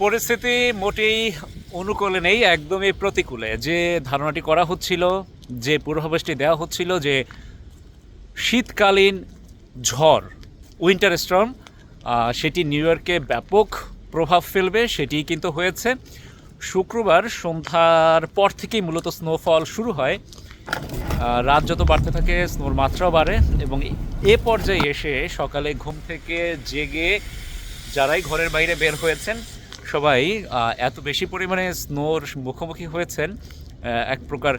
পরিস্থিতি মোটেই অনুকূলে নেই, একদমই প্রতিকূলে। যে ধারণাটি করা হচ্ছিল, যে পূর্বাভাসটি দেওয়া হচ্ছিল যে শীতকালীন ঝড়, উইন্টার স্টর্ম, সেটি নিউ ইয়র্কে ব্যাপক প্রভাব ফেলবে, সেটি কিন্তু হয়েছে। শুক্রবার সন্ধ্যার পর থেকেই মূলত স্নোফল শুরু হয়। রাত যত বাড়তে থাকে স্নোর মাত্রাও বাড়ে, এবং এ পর্যায়ে এসে সকালে ঘুম থেকে জেগে যারাই ঘরের বাইরে বের হয়েছেন সবাই এত বেশি পরিমাণে স্নোর মুখোমুখি হয়েছেন, এক প্রকার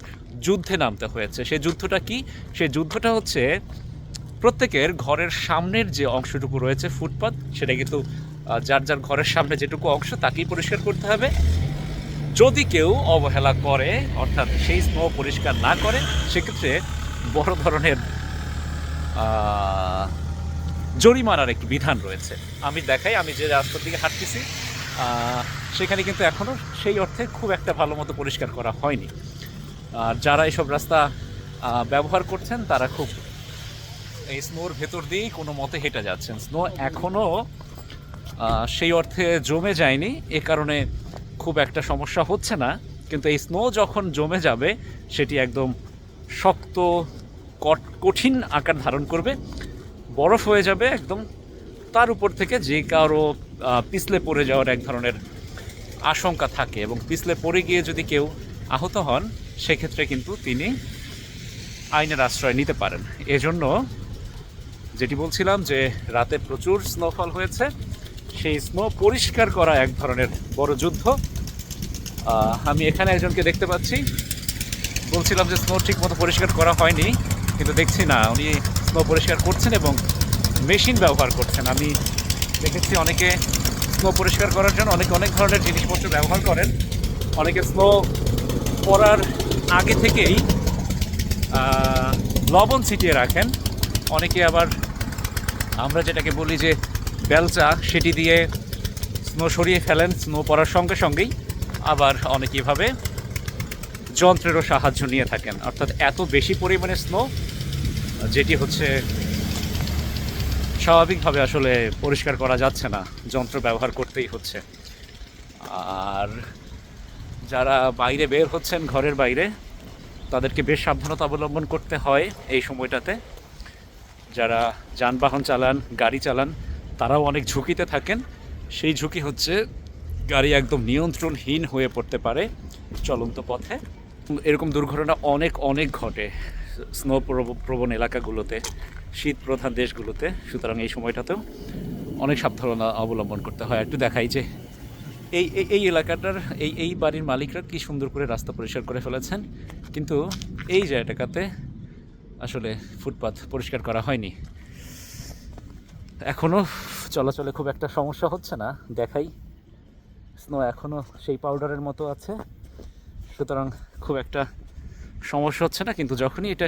যুদ্ধে নামতে হয়েছে। সেই যুদ্ধটা কি? সেই যুদ্ধটা হচ্ছে প্রত্যেকের ঘরের সামনের যে অংশটুকু রয়েছে ফুটপাত, সেটা কিন্তু যার যার ঘরের সামনে যেটুকু অংশ তাকেই পরিষ্কার করতে হবে। যদি কেউ অবহেলা করে, অর্থাৎ সেই স্নো পরিষ্কার না করে, সেক্ষেত্রে বড় ধরনের জরিমানার একটি বিধান রয়েছে। আমি দেখাই, আমি যে রাস্তার দিকে হাঁটতেছি সেখানে কিন্তু এখনও সেই অর্থে খুব একটা ভালো মতো পরিষ্কার করা হয়নি। আর যারা এসব রাস্তা ব্যবহার করছেন তারা খুব এই স্নোর ভেতর দিয়েই কোনো মতে হেঁটে যাচ্ছেন। স্নো এখনও সেই অর্থে জমে যায়নি, এ কারণে খুব একটা সমস্যা হচ্ছে না। কিন্তু এই স্নো যখন জমে যাবে সেটি একদম শক্ত কঠিন আকার ধারণ করবে, বরফ হয়ে যাবে একদম। তার উপর থেকে যে কারো পিছলে পড়ে যাওয়ার এক ধরনের আশঙ্কা থাকে, এবং পিছলে পড়ে গিয়ে যদি কেউ আহত হন সেক্ষেত্রে কিন্তু তিনি আইনের আশ্রয় নিতে পারেন। এজন্য যেটি বলছিলাম যে রাতে প্রচুর স্নোফল হয়েছে, সেই স্নো পরিষ্কার করা এক ধরনের বড় যুদ্ধ। আমি এখানে একজনকে দেখতে পাচ্ছি, বলছিলাম যে স্নো ঠিক মতো পরিষ্কার করা হয়নি, কিন্তু দেখছি না উনি স্নো পরিষ্কার করছেন এবং মেশিন ব্যবহার করছেন। আমি দেখেছি অনেকে স্নো পরিষ্কার করার জন্য অনেক ধরনের জিনিসপত্র ব্যবহার করেন। অনেকে স্নো পড়ার আগে থেকেই লবণ ছিটিয়ে রাখেন, অনেকে আবার আমরা যেটাকে বলি যে বেলচা, সেটি দিয়ে স্নো সরিয়ে ফেলেন স্নো পড়ার সঙ্গে সঙ্গেই। আবার অনেকে এভাবে যন্ত্রেরও সাহায্য নিয়ে থাকেন। অর্থাৎ এত বেশি পরিমাণে স্নো যেটি হচ্ছে স্বাভাবিকভাবে আসলে পরিষ্কার করা যাচ্ছে না, যন্ত্র ব্যবহার করতেই হচ্ছে। আর যারা বাইরে বের হচ্ছেন, ঘরের বাইরে, তাদেরকে বেশ সাবধানতা অবলম্বন করতে হয় এই সময়টাতে। যারা যানবাহন চালান, গাড়ি চালান, তারাও অনেক ঝুঁকিতে থাকেন। সেই ঝুঁকি হচ্ছে গাড়ি একদম নিয়ন্ত্রণহীন হয়ে পড়তে পারে চলন্ত পথে। এরকম দুর্ঘটনা অনেক ঘটে স্নো প্রবণ এলাকাগুলোতে, শীত প্রধান দেশগুলোতে। সুতরাং এই সময়টাতেও অনেক সাবধানতা অবলম্বন করতে হয়। একটু দেখাই যে এই এলাকাটার এই বাড়ির মালিকরা কি সুন্দর করে রাস্তা পরিষ্কার করে ফেলেছেন, কিন্তু এই জায়গাটাতে আসলে ফুটপাত পরিষ্কার করা হয়নি। এখনও চলাচলে খুব একটা সমস্যা হচ্ছে না, দেখাই স্নো এখনও সেই পাউডারের মতো আছে, সুতরাং খুব একটা সমস্যা হচ্ছে না। কিন্তু যখনই এটা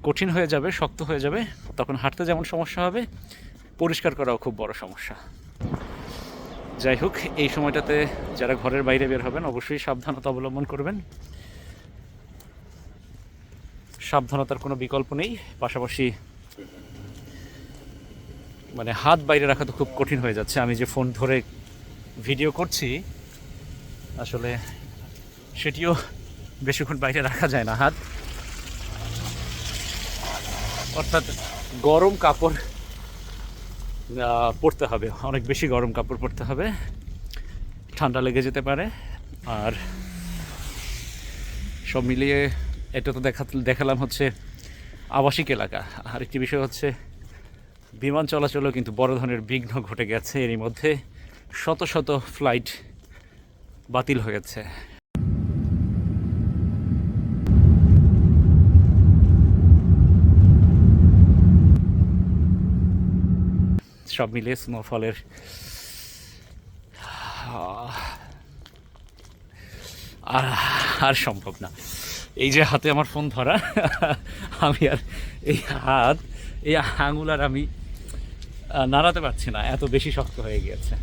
কঠিন হয়ে যাবে, শক্ত হয়ে যাবে, তখন হাঁটতে যেমন সমস্যা হবে, পরিষ্কার করাও খুব বড় সমস্যা। যাই হোক, এই সময়টাতে যারা ঘরের বাইরে বের হবেন অবশ্যই সাবধানতা অবলম্বন করবেন। সাবধানতার কোনো বিকল্প নেই। পাশাপাশি মানে হাত বাইরে রাখা তো খুব কঠিন হয়ে যাচ্ছে। আমি যে ফোন ধরে ভিডিও করছি আসলে সেটিও বেশিক্ষণ বাইরে রাখা যায় না হাত। অর্থাৎ গরম কাপড় পরতে হবে, অনেক বেশি গরম কাপড় পরতে হবে, ঠান্ডা লেগে যেতে পারে। আর সব মিলিয়ে এটা তো দেখালাম হচ্ছে আবাসিক এলাকা। আরেকটি বিষয় হচ্ছে বিমান চলাচলেও কিন্তু বড় ধরনের বিঘ্ন ঘটে গেছে। এরই মধ্যে শত ফ্লাইট বাতিল হয়েছে। সব মিলিয়ে স্নোফলের আর সম্ভব না। এই যে হাতে আমার ফোন ধরা, আমি আর এই আঙুল আর আমি নাড়াতে পারছি না, এত বেশি শক্ত হয়ে গিয়েছে।